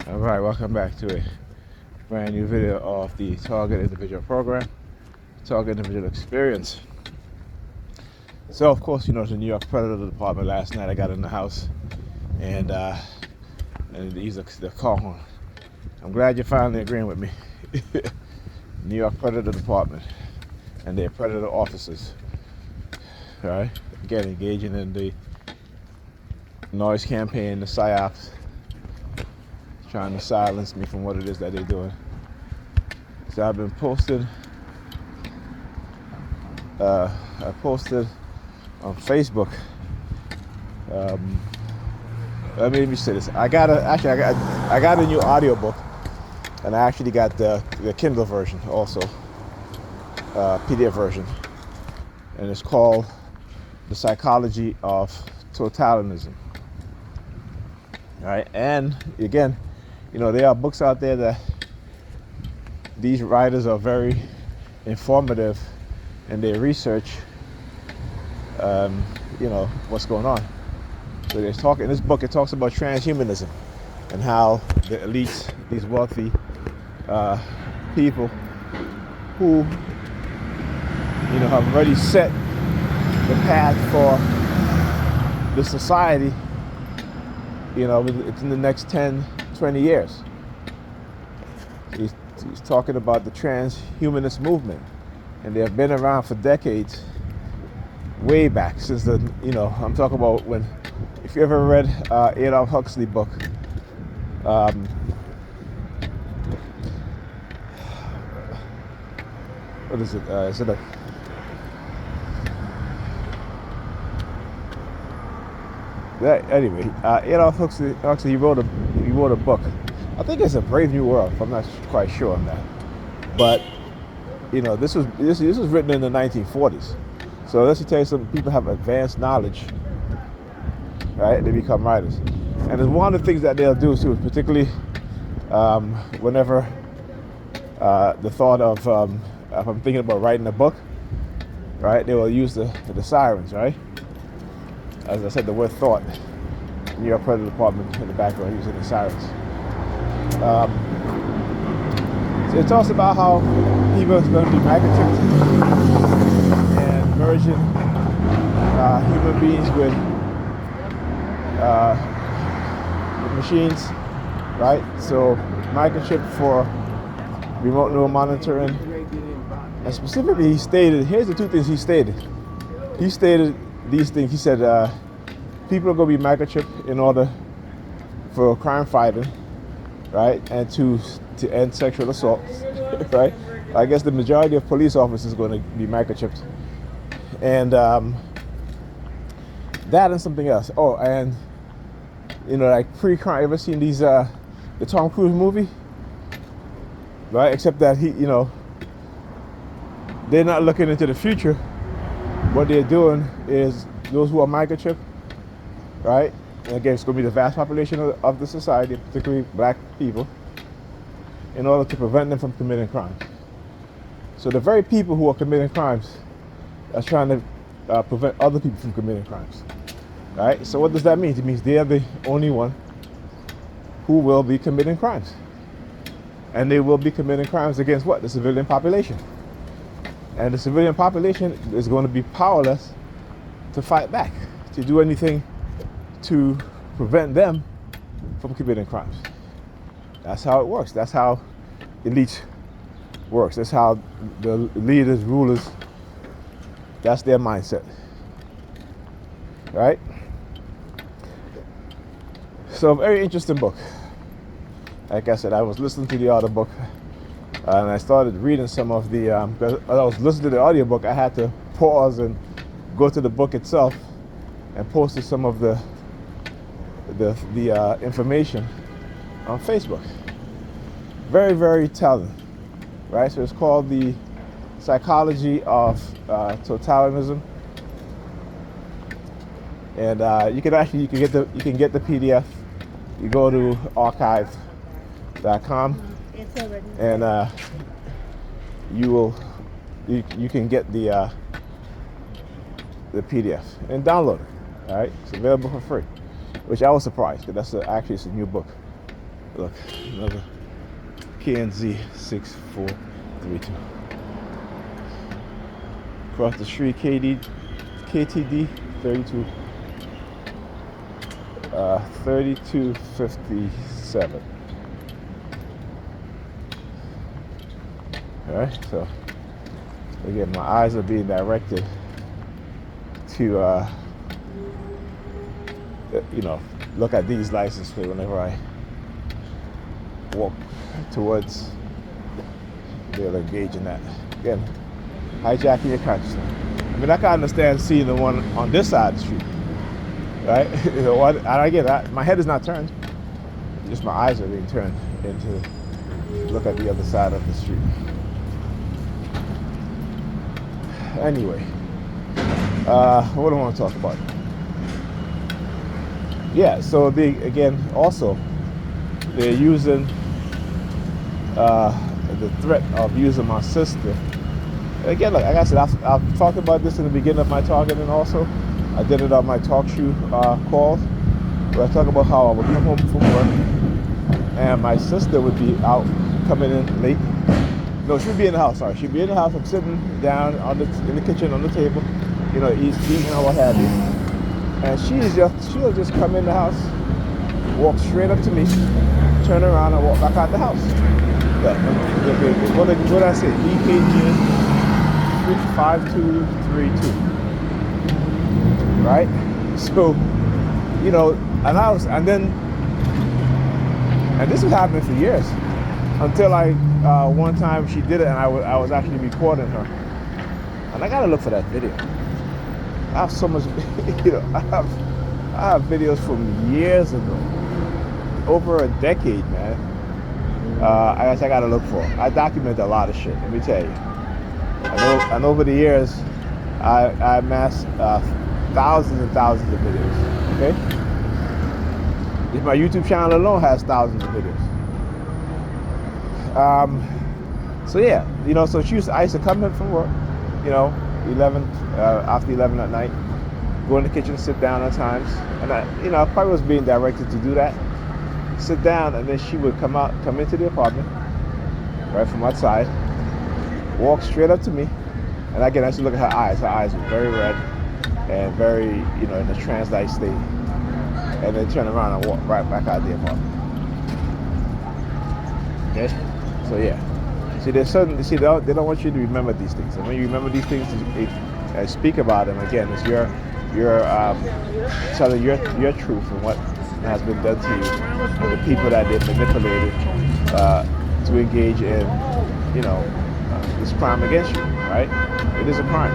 All right, welcome back to a brand new video of the Target Individual Program, Target Individual Experience. So, of course, you know, the New York Predator Department last night I got in the house and they're calling. I'm glad you're finally agreeing with me. New York Predator Department and their Predator officers, all right? Again, engaging in the noise campaign, the psyops, trying to silence me from what it is that they're doing. So I've been posted. I posted on Facebook. Let me say this. I got a new audiobook, and I actually got the Kindle version also, PDF version, and it's called The Psychology of Totalitarianism. All right, and again, you know, there are books out there that these writers are very informative in their research, you know, what's going on. So they're talking, in this book it talks about transhumanism and how the elites, these wealthy people who, you know, have already set the path for the society, you know, within the next 10, 20 years. He's talking about the transhumanist movement, and they have been around for decades, way back since the, you know, I'm talking about when, if you ever read Adolf Huxley book, what is it? Is it a anyway? Adolf Huxley he wrote a book. I think it's A Brave New World. I'm not quite sure on that, but you know, this was written in the 1940s. So let's tell you something. People have advanced knowledge, right? They become writers, and it's one of the things that they'll do too, particularly whenever the thought of if I'm thinking about writing a book, right? They will use the sirens, right? As I said, the word thought. New York Predator Department in the background using the sirens. So it talks about how people are going to be microchipped and merging human beings with machines, right? So microchip for remote neural monitoring. And specifically, he stated, here's the two things he stated. He stated these things. He said people are going to be microchipped in order for crime fighting, right, and to end sexual assault, right? I guess the majority of police officers are going to be microchipped, and that and something else. Oh, and you know, like pre-crime. Ever seen these the Tom Cruise movie, right? Except that he, you know, they're not looking into the future. What they're doing is those who are microchipped, right? And again, it's going to be the vast population of the society, particularly black people, in order to prevent them from committing crimes. So the very people who are committing crimes are trying to prevent other people from committing crimes, right? So what does that mean? It means they are the only one who will be committing crimes. And they will be committing crimes against what? The civilian population. And the civilian population is going to be powerless to fight back, to do anything to prevent them from committing crimes. That's how it works. That's how elites works. That's how the leaders, rulers, that's their mindset, right? So, a very interesting book. Like I said, I was listening to the other book, and I started reading some of the, as I was listening to the audiobook, I had to pause and go to the book itself and posted some of the information on Facebook. Very, very telling, right? So it's called The Psychology of Totalitarianism, and you can get the PDF. You go to archive.com, and you can get the PDF and download it. All right, it's available for free, which I was surprised because it's a new book. Look, another KNZ 6432. Across the street, KTD 32. 3257. All right, so again, my eyes are being directed to, look at these license plates whenever I walk towards. They'll engage in that. Again, hijacking your consciousness. I mean, I can understand seeing the one on this side of the street, right? And again, my head is not turned. Just my eyes are being turned into look at the other side of the street. Anyway, what do I want to talk about? Yeah, so also they're using the threat of using my sister. Again, like I said, I've talked about this in the beginning of my talking, and also I did it on my talk show calls, where I talk about how I would come home from work and my sister would be out coming in late. No, she'd be in the house. Sorry, she'd be in the house. I'm sitting down in the kitchen on the table, eating or what have you. And she'll just come in the house, walk straight up to me, turn around and walk back out the house. What did I say? EKG 5232. Right? So, and this was happening for years. Until one time she did it and I was actually recording her. And I gotta look for that video. I have so much, I have videos from years ago. Over a decade, man. I guess I gotta look for. I document a lot of shit, let me tell you. And over the years, I amassed thousands and thousands of videos, okay? If my YouTube channel alone has thousands of videos. So yeah, so I used to come in from work, 11, after 11 at night, go in the kitchen, sit down at times, and I probably was being directed to do that. Sit down, and then she would come into the apartment, right from outside, walk straight up to me, and again, I used to look at her eyes. Her eyes were very red and very, in a trance-like state, and then turn around and walk right back out of the apartment. Okay, so yeah. See, they don't want you to remember these things, and when you remember these things, speak about them. Again, it's your telling your truth and what has been done to you, and the people that they manipulated to engage in, this crime against you. Right? It is a crime.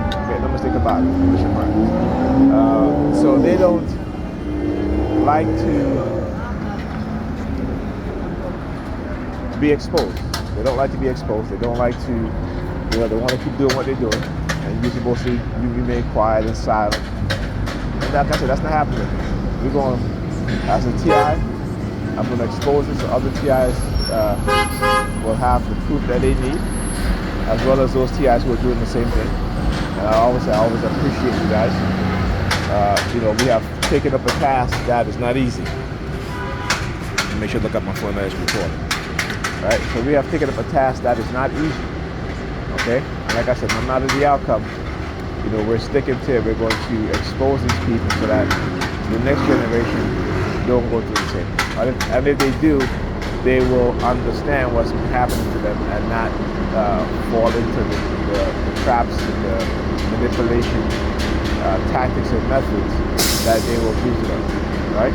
Okay, no mistake about it. It's a crime. So they don't like to be exposed. They don't like to be exposed. They don't like to, they want to keep doing what they're doing, and you're supposed to remain quiet and silent. Like I said, that's not happening. We're going, as a TI, I'm going to expose it so other TIs will have the proof that they need, as well as those TIs who are doing the same thing. And I always appreciate you guys. We have taken up a task that is not easy. Make sure to look up my phone as recording. Right? So we have taken up a task that is not easy. Okay? And like I said, no matter the outcome, we're sticking to it. We're going to expose these people so that the next generation don't go through the same. And if they do, they will understand what's happening to them and not fall into the traps and the manipulation tactics and methods that they will use it on. Right?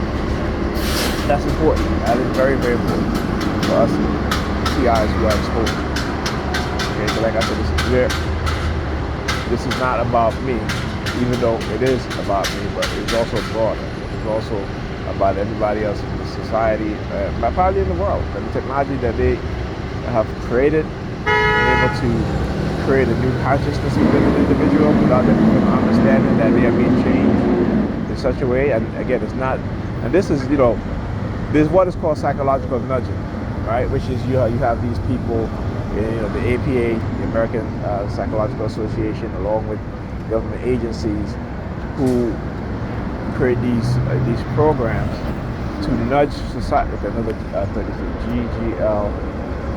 That's important. That is very, very important for us TIs who are exposed. Okay, so like I said, this is not about me, even though it is about me, but it's also broader. It's also about everybody else in the society, probably in the world. And the technology that they have created, able to create a new consciousness within an individual without them even understanding that they are being changed in such a way. And again, it's not, and this is, this is what is called psychological nudging, right? Which is you have these people, the APA, the American Psychological Association, along with government agencies who create these programs to nudge society. Okay, another 33. GGL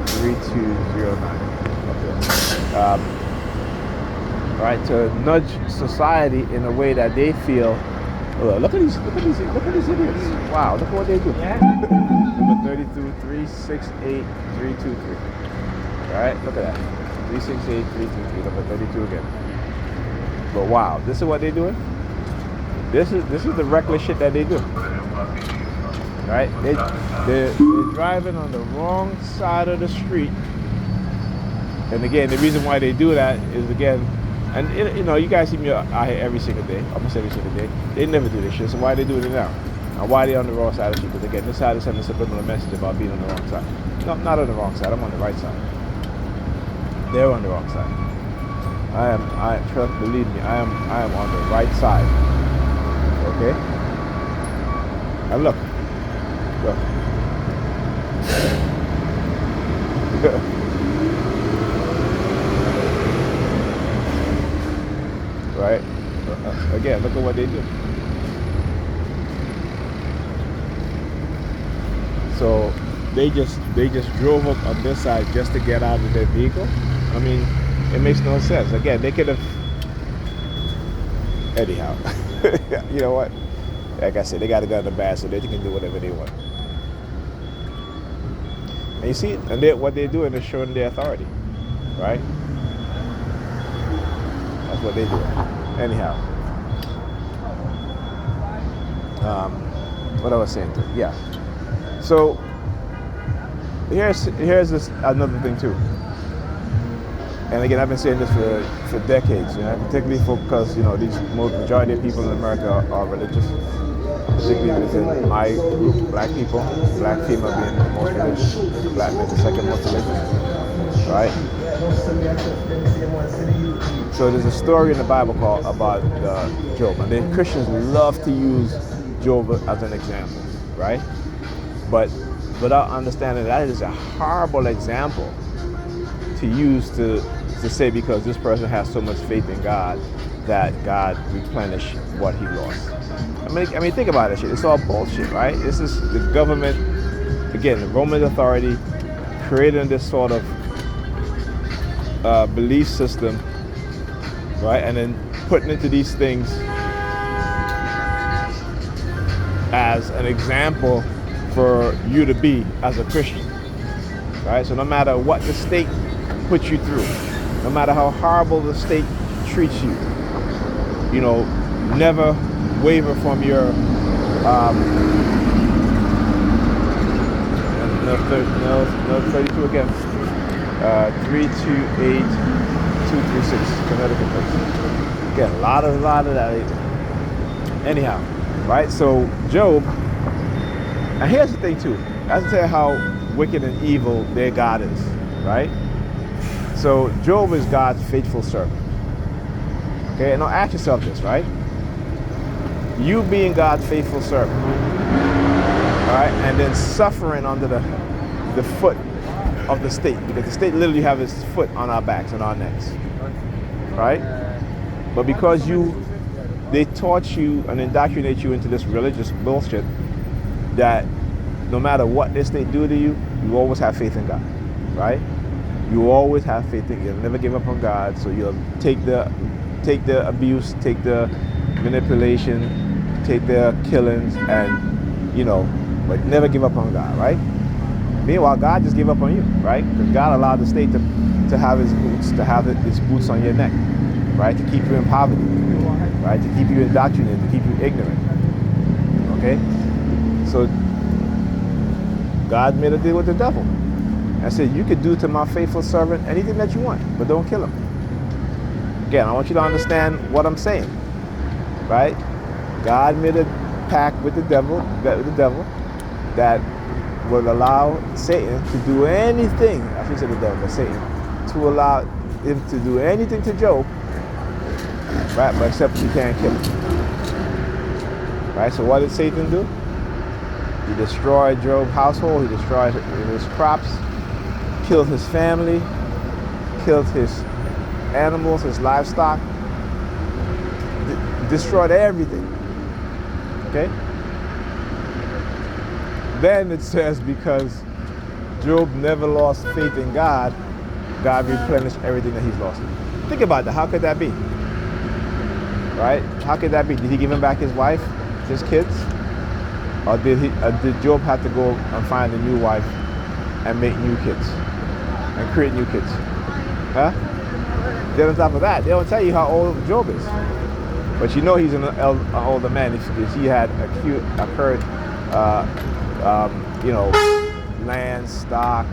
3209. Okay. Right, to nudge society in a way that they feel. Look at these idiots! Wow, look at what they do. Number 32 368 323. All right, look at that. 368 323. Number 32 again. But wow, this is what they're doing. This is the reckless shit that they do. Right? They're driving on the wrong side of the street. And again, the reason why they do that is again, and you know, you guys see me out here every single day, almost every single day. They never do this shit, so why are they doing it now? And why are they on the wrong side of the street? Because again, this side is sending a subliminal message about being on the wrong side. No, not on the wrong side. I'm on the right side. They're on the wrong side. Trust, believe me, I am on the right side. Okay? And look. Right? Again, look at what they do. So they just drove up on this side just to get out of their vehicle. I mean, it makes no sense. Again, they could have. Anyhow, you know what? Like I said, they got a gun in the bag, so they can do whatever they want. And you see, and what they're doing is showing their authority, right? That's what they do. Anyhow, what I was saying to, yeah. So here's this another thing too. And again, I've been saying this for decades, you know, particularly because you know these majority of people in America are religious, particularly within my group, black people, black female being the most religious, the black man the second most religious, right? So there's a story in the Bible about Job, and then Christians love to use Job as an example, right? But without understanding that is a horrible example to use to say because this person has so much faith in God that God replenished what he lost. I mean, think about it. Shit. It's all bullshit, right? This is the government, again, the Roman authority creating this sort of belief system, right? And then putting into these things as an example for you to be as a Christian, right? So no matter what the state puts you through, no matter how horrible the state treats you, you know, never waver from your no 32 again. 328236 Connecticut. Again, a lot of that. Anyhow, right? So Job, and here's the thing too. I have to tell you how wicked and evil their God is, right? So Job is God's faithful servant. Okay, and now ask yourself this, right? You being God's faithful servant, all right, and then suffering under the foot of the state, because the state literally have its foot on our backs and our necks, right? But because they taught you and indoctrinate you into this religious bullshit that no matter what this state do to you, you always have faith in God, right? You always have faith in God. You'll never give up on God, so you'll take the abuse, take the manipulation, take the killings, and you know, but never give up on God, right? Meanwhile, God just gave up on you, right? Because God allowed the state to have his boots on your neck, right? To keep you in poverty, right? To keep you indoctrinated, to keep you ignorant, okay? So God made a deal with the devil and said, you could do to my faithful servant anything that you want, but don't kill him. Again, I want you to understand what I'm saying, right? God made a pact with the devil that would allow Satan to do anything, I should say the devil, but Satan, to allow him to do anything to Job, right? But except he can't kill him. Right? So what did Satan do? He destroyed Job's household, he destroyed his crops, killed his family, killed his animals, his livestock, destroyed everything. Okay? then it says because Job never lost faith in God, God replenished everything that he's lost. Think about that. How could that be? Right? How could that be? Did he give him back his wife, his kids? Or did Job have to go and find a new wife and make new kids and create new kids? Huh? Then on top of that, they don't tell you how old Job is. But you know he's an older man if he had occurred, land, stock,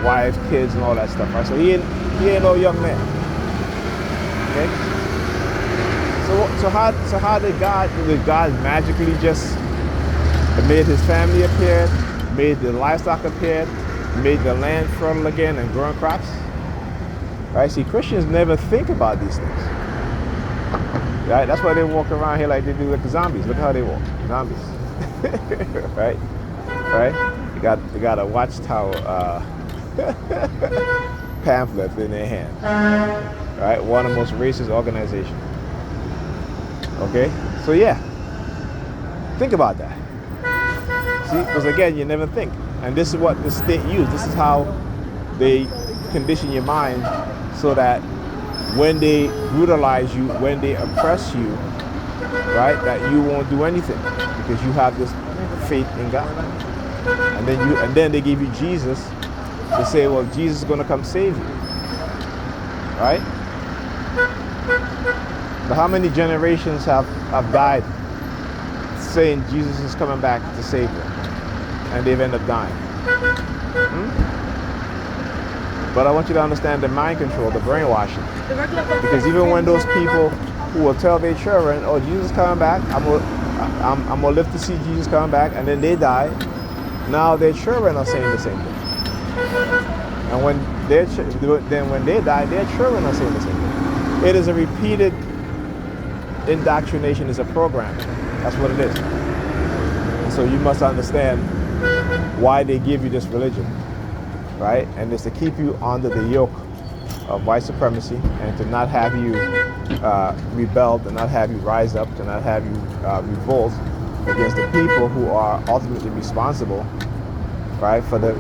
wife, kids, and all that stuff. Right? So he ain't no young man. Okay. So how did God magically just made his family appear, made the livestock appear, made the land fertile again and growing crops? Right? See, Christians never think about these things. Right? That's why they walk around here like they do like the zombies. Look how they walk. Zombies. Right? Right? They got a watchtower pamphlet in their hand. Right? One of the most racist organizations. Okay? So yeah. Think about that. See? Because again, you never think. And this is what the state used. This is how they condition your mind so that when they brutalize you, when they oppress you, right, that you won't do anything because you have this faith in God. And then they give you Jesus to say, well, Jesus is going to come save you. Right? But how many generations have died saying Jesus is coming back to save them? And they've ended up dying. But I want you to understand the mind control, the brainwashing. Because even when those people who will tell their children, oh, Jesus is coming back, I'm gonna live to see Jesus coming back, and then they die, now their children are saying the same thing. And when when they die, their children are saying the same thing. It is a repeated indoctrination, is a program. That's what it is. And so you must understand why they give you this religion. Right? And it's to keep you under the yoke of white supremacy and to not have you rebel, to not have you rise up, to not have you revolt against the people who are ultimately responsible, right, for the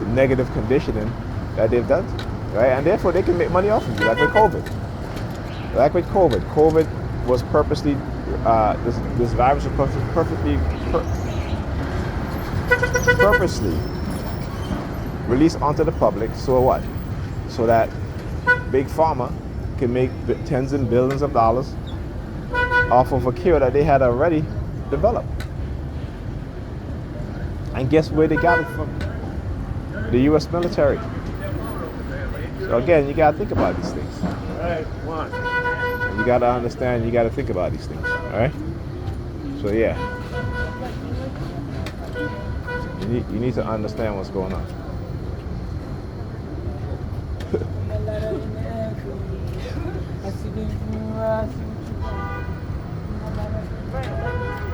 negative conditioning that they've done, right? And therefore they can make money off of you, like with COVID. Like with COVID. COVID was purposely, this virus was purposely released onto the public, so what? So that Big Pharma can make tens and billions of dollars off of a cure that they had already developed. And guess where they got it from? The U.S. military. So again, you gotta think about these things. Alright, one. And you gotta understand, you gotta think about these things. Alright? So yeah. You need to understand what's going on.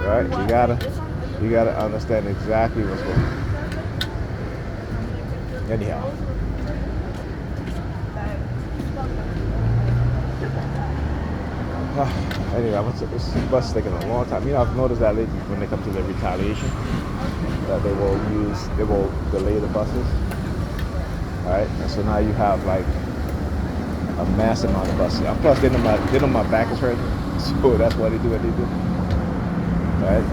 Right? You gotta understand exactly what's going on. Anyhow. Anyway, this bus is taking a long time. You know, I've noticed that lately when they come to the retaliation, that they will delay the buses. Right? And so now you have like a mass amount of buses. And plus, they know my back is hurting, so that's why they do what they do. Right?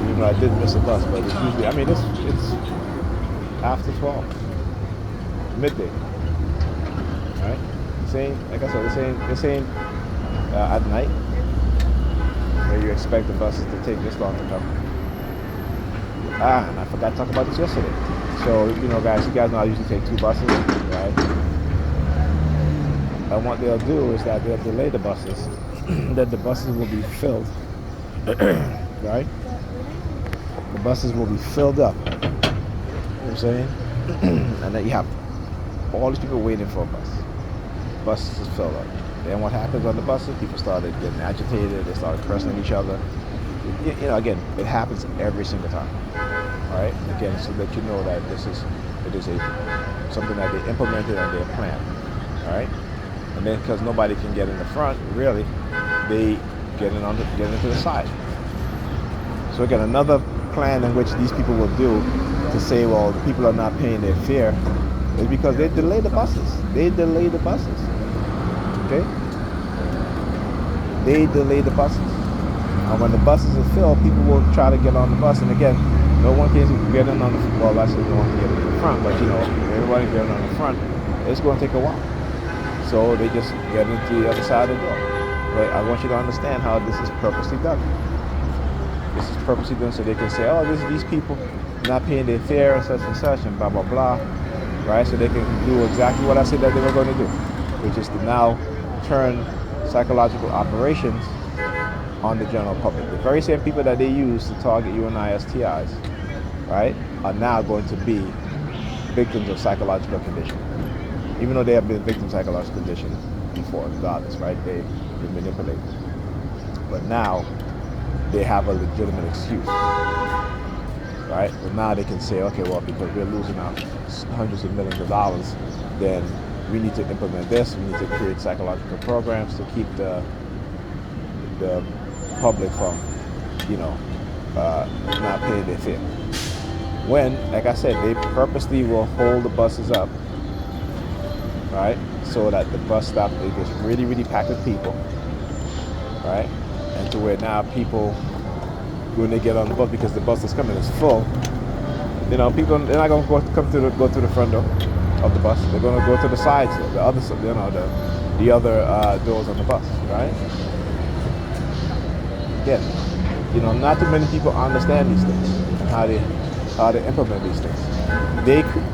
Even though I did miss a bus, but it's usually, I mean, it's after 12, midday. Right? Same, like I said, the same at night, where you expect the buses to take this long to come. And I forgot to talk about this yesterday. So, you know, guys, you guys know I usually take 2 buses, right? And what they'll do is that they'll delay the buses, that the buses will be filled, right? The buses will be filled up, you know what I'm saying? And then you have all these people waiting for a bus. Buses is filled up. Then what happens on the buses? People started getting agitated, they started cursing at each other. You know, again, it happens every single time. All right? Again, so that you know that it is something that they implemented and they planned. All right? And then because nobody can get in the front, really, they get into the side. So again, another plan in which these people will do to say, well, the people are not paying their fare is because they delay the buses. They delay the buses. Okay? They delay the buses. And when the buses are filled, people will try to get on the bus. And again, no one can get in on the front. Well, actually, no one can get in the front, but everybody getting on the front, it's going to take a while. So they just get into the other side of the door. But I want you to understand how this is purposely done. This is purposely done so they can say, oh, these people not paying their fare and such and blah, blah, blah. Right? So they can do exactly what I said that they were going to do, which is to now turn psychological operations on the general public. The very same people that they use to target you and STIs, right, are now going to be victims of psychological conditioning. Even though they have been victims of psychological conditioning before, regardless, right? They've been manipulated. But now they have a legitimate excuse, right? But now they can say, okay, well, because we're losing out hundreds of millions of dollars, then we need to implement this. We need to create psychological programs to keep the public from, not paying their fare. When, like I said, they purposely will hold the buses up, right? So that the bus stop is just really, really packed with people, right? And to where now people, when they get on the bus, because the bus is coming is full, people, they're not going to go through the front door of the bus. They're going to go to the sides, the other, the other doors on the bus, right? Again, not too many people understand these things and how they implement these things.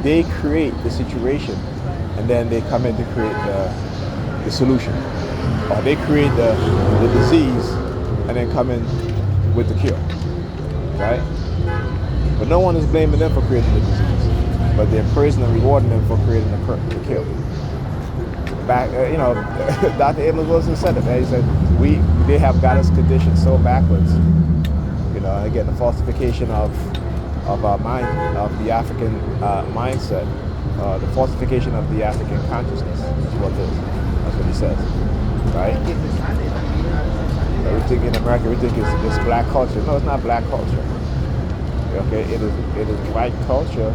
They create the situation, and then they come in to create the solution, or they create the disease, and then come in with the cure, right? But no one is blaming them for creating the disease, but they're praising and rewarding them for creating the cure. Back, Dr. Abrams Wilson said it. He said they have got us conditioned so backwards. Again, the falsification of our mind, of the African mindset, the falsification of the African consciousness is what it is. That's what he says, right? Everything in America, everything is black culture. No, it's not black culture. Okay, it is white culture,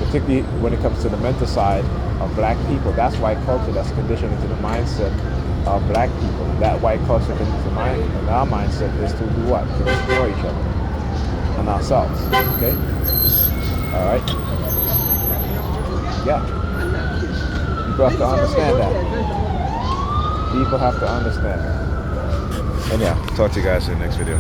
particularly when it comes to the mental side of black people. That's white culture that's conditioned into the mindset of black people. That white culture into our mindset is to do what? To destroy each other and ourselves. Okay? Alright? Yeah. People have to understand that. People have to understand that. And yeah, talk to you guys in the next video.